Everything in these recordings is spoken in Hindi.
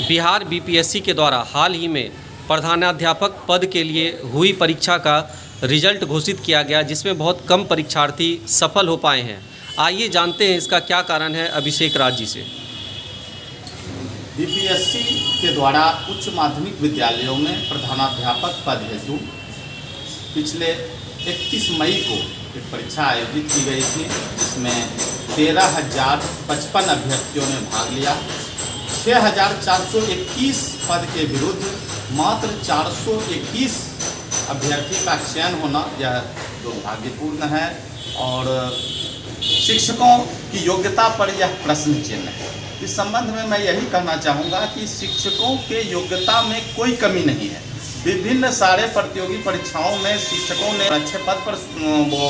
बिहार बीपीएससी के द्वारा हाल ही में प्रधानाध्यापक पद के लिए हुई परीक्षा का रिजल्ट घोषित किया गया, जिसमें बहुत कम परीक्षार्थी सफल हो पाए हैं। आइए जानते हैं इसका क्या कारण है अभिषेक राज जी से। बीपीएससी के द्वारा उच्च माध्यमिक विद्यालयों में प्रधानाध्यापक पद हेतु पिछले 31 मई को एक परीक्षा आयोजित की गई थी, जिसमें 13,055 अभ्यर्थियों ने भाग लिया। 6,421 पद के विरुद्ध मात्र 421 अभ्यर्थी का चयन होना यह दुर्भाग्यपूर्ण है और शिक्षकों की योग्यता पर यह प्रश्न चिन्ह है। इस संबंध में मैं यही कहना चाहूँगा कि शिक्षकों के योग्यता में कोई कमी नहीं है। विभिन्न सारे प्रतियोगी परीक्षाओं में शिक्षकों ने अच्छे पद पर वो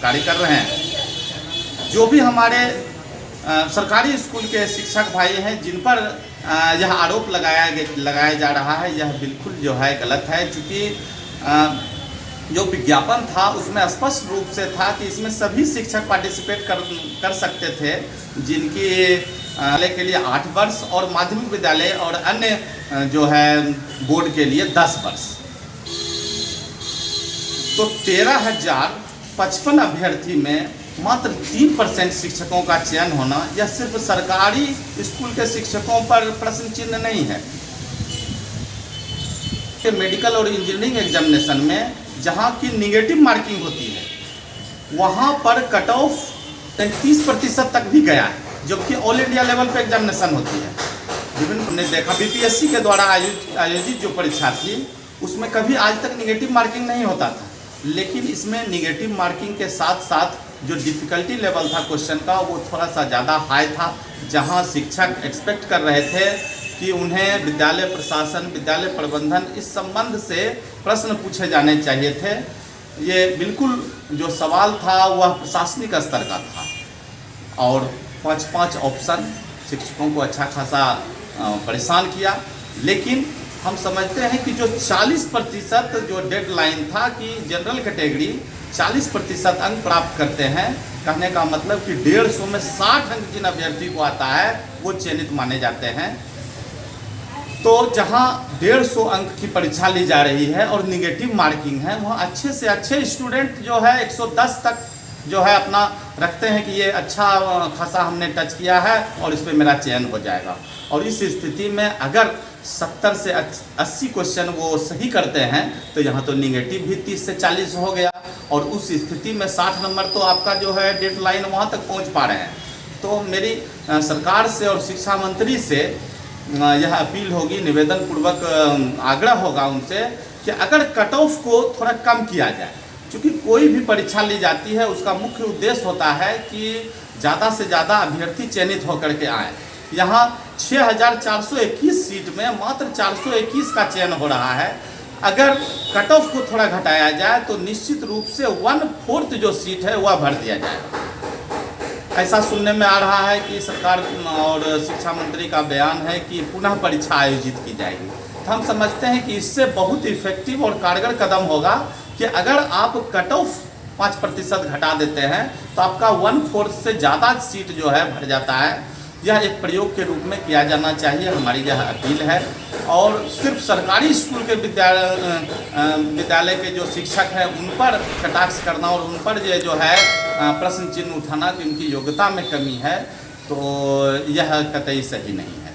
कार्य कर रहे हैं। जो भी हमारे सरकारी स्कूल के शिक्षक भाई हैं जिन पर यह आरोप लगाया जा रहा है, यह बिल्कुल जो है गलत है। क्योंकि जो विज्ञापन था उसमें स्पष्ट रूप से था कि इसमें सभी शिक्षक पार्टिसिपेट कर सकते थे, जिनकी के लिए 8 वर्ष और माध्यमिक विद्यालय और अन्य जो है बोर्ड के लिए 10 वर्ष। तो 13,055 अभ्यर्थी में मात्र 3% शिक्षकों का चयन होना यह सिर्फ सरकारी स्कूल के शिक्षकों पर प्रश्न चिन्ह नहीं है। मेडिकल और इंजीनियरिंग एग्जामिनेशन में जहां की निगेटिव मार्किंग होती है, वहां पर कट ऑफ 33% तक भी गया है, जबकि ऑल इंडिया लेवल पे एग्जामिनेशन होती है। विभिन्न ने देखा बीपीएससी के द्वारा आयोजित जो परीक्षा थी उसमें कभी आज तक निगेटिव मार्किंग नहीं होता था, लेकिन इसमें निगेटिव मार्किंग के साथ साथ जो डिफ़िकल्टी लेवल था क्वेश्चन का वो थोड़ा सा ज़्यादा हाई था। जहां शिक्षक एक्सपेक्ट कर रहे थे कि उन्हें विद्यालय प्रशासन, विद्यालय प्रबंधन इस संबंध से प्रश्न पूछे जाने चाहिए थे, ये बिल्कुल जो सवाल था वह प्रशासनिक स्तर का था और 5 ऑप्शन शिक्षकों को अच्छा खासा परेशान किया। लेकिन हम समझते हैं कि जो 40% जो डेडलाइन था कि जनरल कैटेगरी 40% अंक प्राप्त करते हैं, कहने का मतलब कि 150 में 60 अंक जिन अभ्यर्थी को आता है वो चयनित माने जाते हैं। तो जहां 150 अंक की परीक्षा ली जा रही है और निगेटिव मार्किंग है, वहाँ अच्छे से अच्छे स्टूडेंट जो है 110 तक जो है अपना रखते हैं कि ये अच्छा खासा हमने टच किया है और इस पर मेरा चयन हो जाएगा। और इस स्थिति में अगर 70 से 80 क्वेश्चन वो सही करते हैं तो यहाँ तो निगेटिव भी 30 से 40 हो गया और उस स्थिति में 60 नंबर तो आपका जो है डेडलाइन वहाँ तक पहुँच पा रहे हैं। तो मेरी सरकार से और शिक्षा मंत्री से यह अपील होगी, निवेदन पूर्वक आग्रह होगा उनसे कि अगर कट ऑफ को थोड़ा कम किया जाए, क्योंकि कोई भी परीक्षा ली जाती है उसका मुख्य उद्देश्य होता है कि ज़्यादा से ज़्यादा अभ्यर्थी चयनित होकर के आए। यहाँ 6,421 सीट में मात्र 421 का चयन हो रहा है। अगर कट ऑफ को थोड़ा घटाया जाए तो निश्चित रूप से 1/4 जो सीट है वह भर दिया जाएगा। ऐसा सुनने में आ रहा है कि सरकार और शिक्षा मंत्री का बयान है कि पुनः परीक्षा आयोजित की जाएगी। तो हम समझते हैं कि इससे बहुत इफेक्टिव और कारगर कदम होगा कि अगर आप कट ऑफ 5% घटा देते हैं तो आपका 1/4 से ज़्यादा सीट जो है भर जाता है। यह एक प्रयोग के रूप में किया जाना चाहिए, हमारी यह अपील है। और सिर्फ सरकारी स्कूल के विद्यालय के जो शिक्षक हैं उन पर कटाक्ष करना और उन पर ये जो है प्रश्न चिन्ह उठाना कि उनकी योग्यता में कमी है, तो यह कतई सही नहीं है।